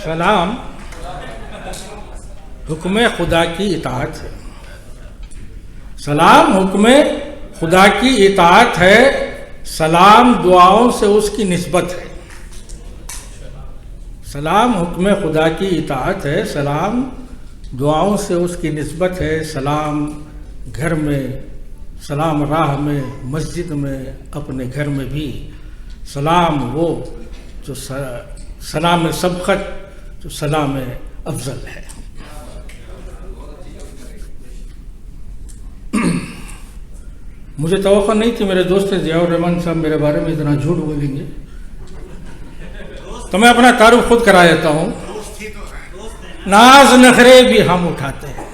सलाम हुक्म खुदा की इताअत है। सलाम हुक्म खुदा की इताअत है। सलाम दुआओं से उसकी निस्बत है। सलाम हुक्म खुदा की इताअत है। सलाम दुआओं से उसकी निस्बत है। सलाम घर में, सलाम राह में, मस्जिद में, अपने घर में भी। सलाम वो जो सलाम सबकत, जो सलाम अफजल है। मुझे तवक्को नहीं थी मेरे दोस्त ज़ियाउर रहमान साहब मेरे बारे में इतना झूठ बोलेंगे, तो मैं अपना तारुफ खुद करा देता हूँ। नाज नखरे भी हम उठाते हैं,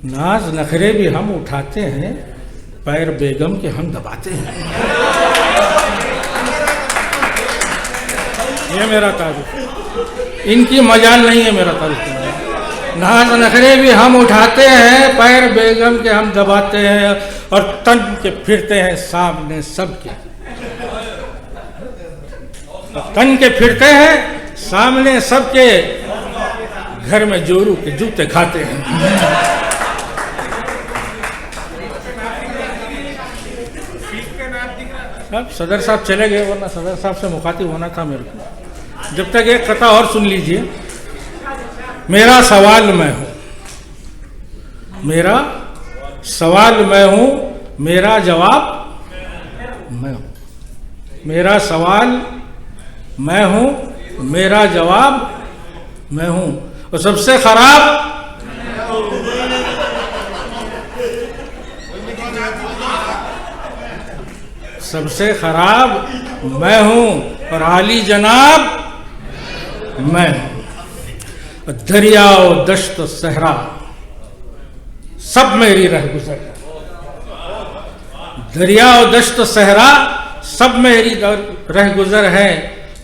नाज नखरे भी हम उठाते हैं, पैर बेगम के हम दबाते हैं। ये मेरा तारुफ, इनकी मजाल नहीं है मेरा तारुफ। नाज नखरे भी हम उठाते हैं, पैर बेगम के हम दबाते हैं, और तन के फिरते हैं सामने सबके। तन के फिरते हैं सामने सबके, घर में जोरू के जूते खाते हैं। अब सदर साहब चले गए, वरना सदर साहब से मुखातिब होना था मेरे को। जब तक एक कथा और सुन लीजिए। मेरा सवाल मैं हूं, मेरा सवाल मैं हूं, मेरा जवाब मैं हूं। मेरा सवाल मैं हूं, मेरा जवाब मैं हूं। और सबसे खराब सबसे खराब मैं हूं, और आली जनाब मैं हूं। दरिया और दश्त और सहरा सब मेरी रह गुजर। दरिया और दश्त और सहरा सब मेरी रह गुजर है।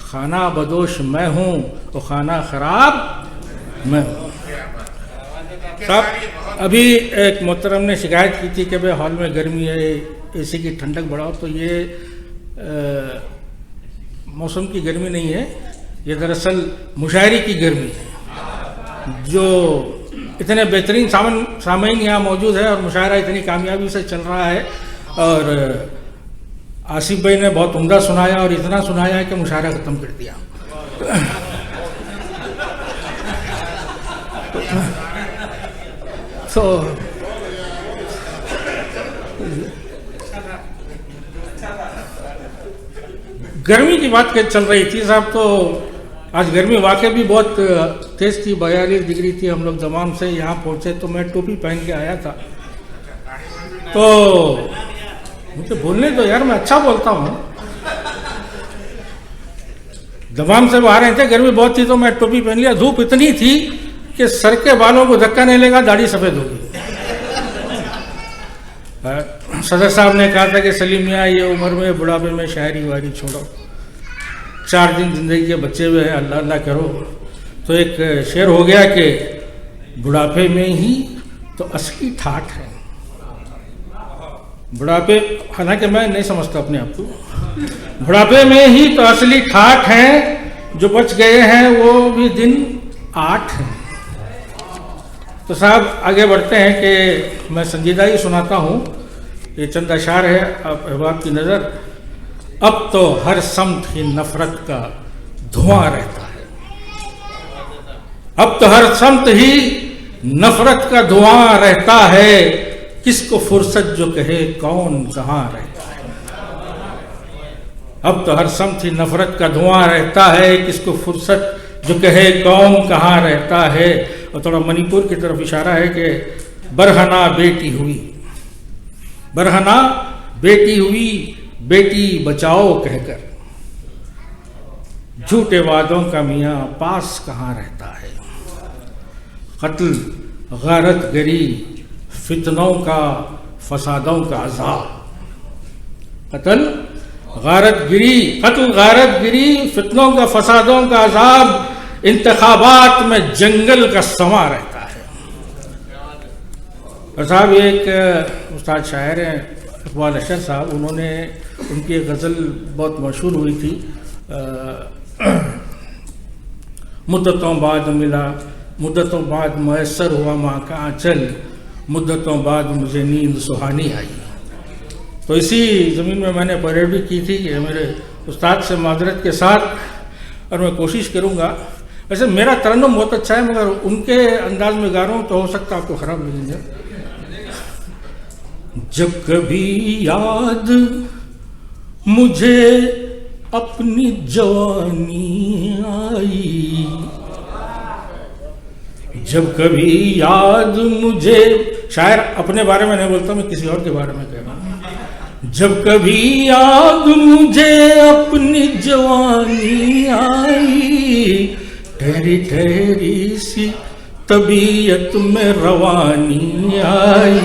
खाना बदोश मैं हूं, और खाना खराब मैं हूं। साहब अभी एक मोहतरम ने शिकायत की थी कि भाई हॉल में गर्मी है, एसी की ठंडक बढ़ाओ। तो ये मौसम की गर्मी नहीं है, ये दरअसल मुशायरे की गर्मी है। जो इतने बेहतरीन सामीन यहाँ मौजूद है, और मुशायरा इतनी कामयाबी से चल रहा है, और आसिफ भाई ने बहुत उम्दा सुनाया, और इतना सुनाया है कि मुशायरा ख़त्म कर दिया। तो गर्मी की बात चल रही थी साहब। तो आज गर्मी वाकई भी बहुत तेज़ थी, 42 डिग्री थी। हम लोग दमाम से यहाँ पहुँचे तो मैं टोपी पहन के आया था। तो मुझे बोलने दो यार, मैं अच्छा बोलता हूँ। दमाम से बाहर आए थे, गर्मी बहुत थी तो मैं टोपी पहन लिया। धूप इतनी थी कि सर के बालों को धक्का नहीं लगा, दाढ़ी सफ़ेद हो गई। सदर साहब ने कहा था कि सलीम मियाँ ये उम्र में बुढ़ापे में शायरी वायरी छोड़ो, 4 दिन जिंदगी के बच्चे हुए हैं, अल्लाह अल्लाह करो। तो एक शेर हो गया कि बुढ़ापे में ही तो असली ठाठ है। बुढ़ापे, हालांकि मैं नहीं समझता अपने आप को, बुढ़ापे में ही तो असली ठाठ है। जो बच गए हैं वो भी दिन 8 हैं। तो साहब आगे बढ़ते हैं कि मैं संजीदा ही सुनाता हूँ। ये चंद अशार है, आप अहबाब की नज़र। अब तो हर समत ही नफरत का धुआं रहता है। अब तो हर समत ही नफरत का धुआं रहता है। किसको फुर्सत जो कहे कौन कहाँ रहता है। अब तो हर समत ही नफरत का धुआं रहता है। किसको फुर्सत जो कहे कौन कहाँ रहता है। और थोड़ा मणिपुर की तरफ इशारा है कि बरहना बेटी हुई, बरहना बेटी हुई, बेटी बचाओ कहकर। झूठे वादों का मियाँ पास कहाँ रहता है। कत्ल, गारत गरी, फितनों का, फसादों का अज़ाब। कत्ल, गारत गिरी, फितनों का, फसादों का अज़ाब। इंतखाबात में जंगल का समा रहता है। और साहब एक उस्ताद शायर हैं इकबाल अशर साहब, उन्होंने, उनकी एक गज़ल बहुत मशहूर हुई थी, मुद्दतों बाद मिला, मुद्दतों बाद मैसर हुआ माँ का आंचल, मुद्दतों बाद मुझे नींद सुहानी आई। तो इसी ज़मीन में मैंने परेड भी की थी कि मेरे उस्ताद से माजरत के साथ, और मैं कोशिश करूँगा। वैसे मेरा तरन्नुम बहुत अच्छा है, मगर उनके अंदाज में गा रहा हूँ तो हो सकता है आपको ख़राब लगेगा। जब कभी याद मुझे अपनी जवानी आई, जब कभी याद मुझे, शायर अपने बारे में नहीं बोलता, मैं किसी और के बारे में कह रहा हूँ। जब कभी याद मुझे अपनी जवानी आई, ठहरी ठहरी सी तबीयत में रवानी आई,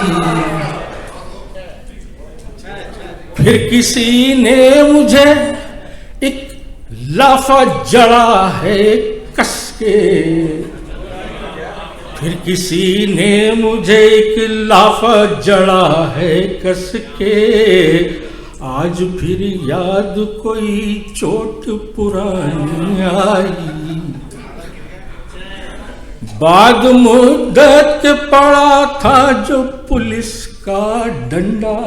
फिर किसी ने मुझे एक लाफा जड़ा है कस के, फिर किसी ने मुझे एक लाफा जड़ा है कस के, आज फिर याद कोई चोट पुरानी आई, बाद मुद्दत के पड़ा था जो पुलिस का डंडा,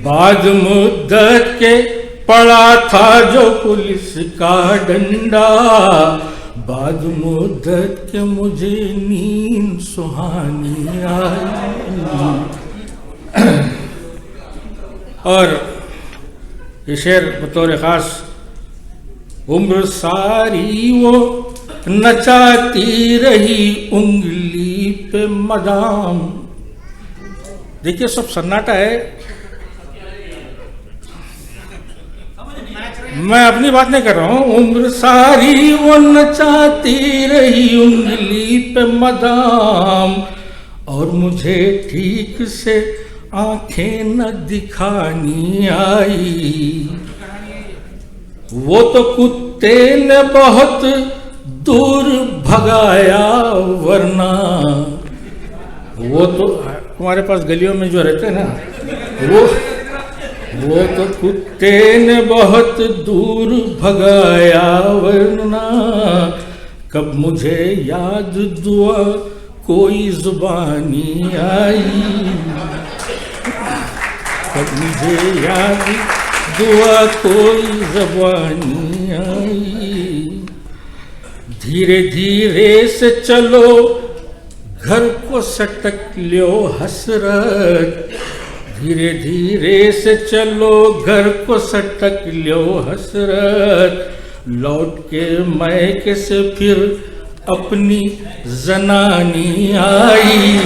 बाद मुद्दत के पड़ा था जो पुलिस का डंडा, बाद मुद्दत के मुझे नींद सुहानी आई। और ये शेर बतौर खास, उम्र सारी वो नचाती रही उंगली पे मदाम। देखिए सब सन्नाटा है, मैं अपनी बात नहीं कर रहा हूं। उम्र सारी वो नचाती रही उंगली पे मदाम, और मुझे ठीक से आंखें न दिखानी आई। वो तो कुत्ते ने बहुत दूर भगाया, वरना वो तो हमारे पास गलियों में जो रहते हैं ना, वो तो कुत्ते ने बहुत दूर भगाया, वरना कब मुझे याद दुआ कोई जुबानी आई, कब मुझे याद दुआ कोई जुबानी आई। धीरे धीरे से चलो घर को सटक लो हसरत, धीरे धीरे से चलो घर को सटक लो हसरत, लौट के मैके से फिर अपनी जनानी आई।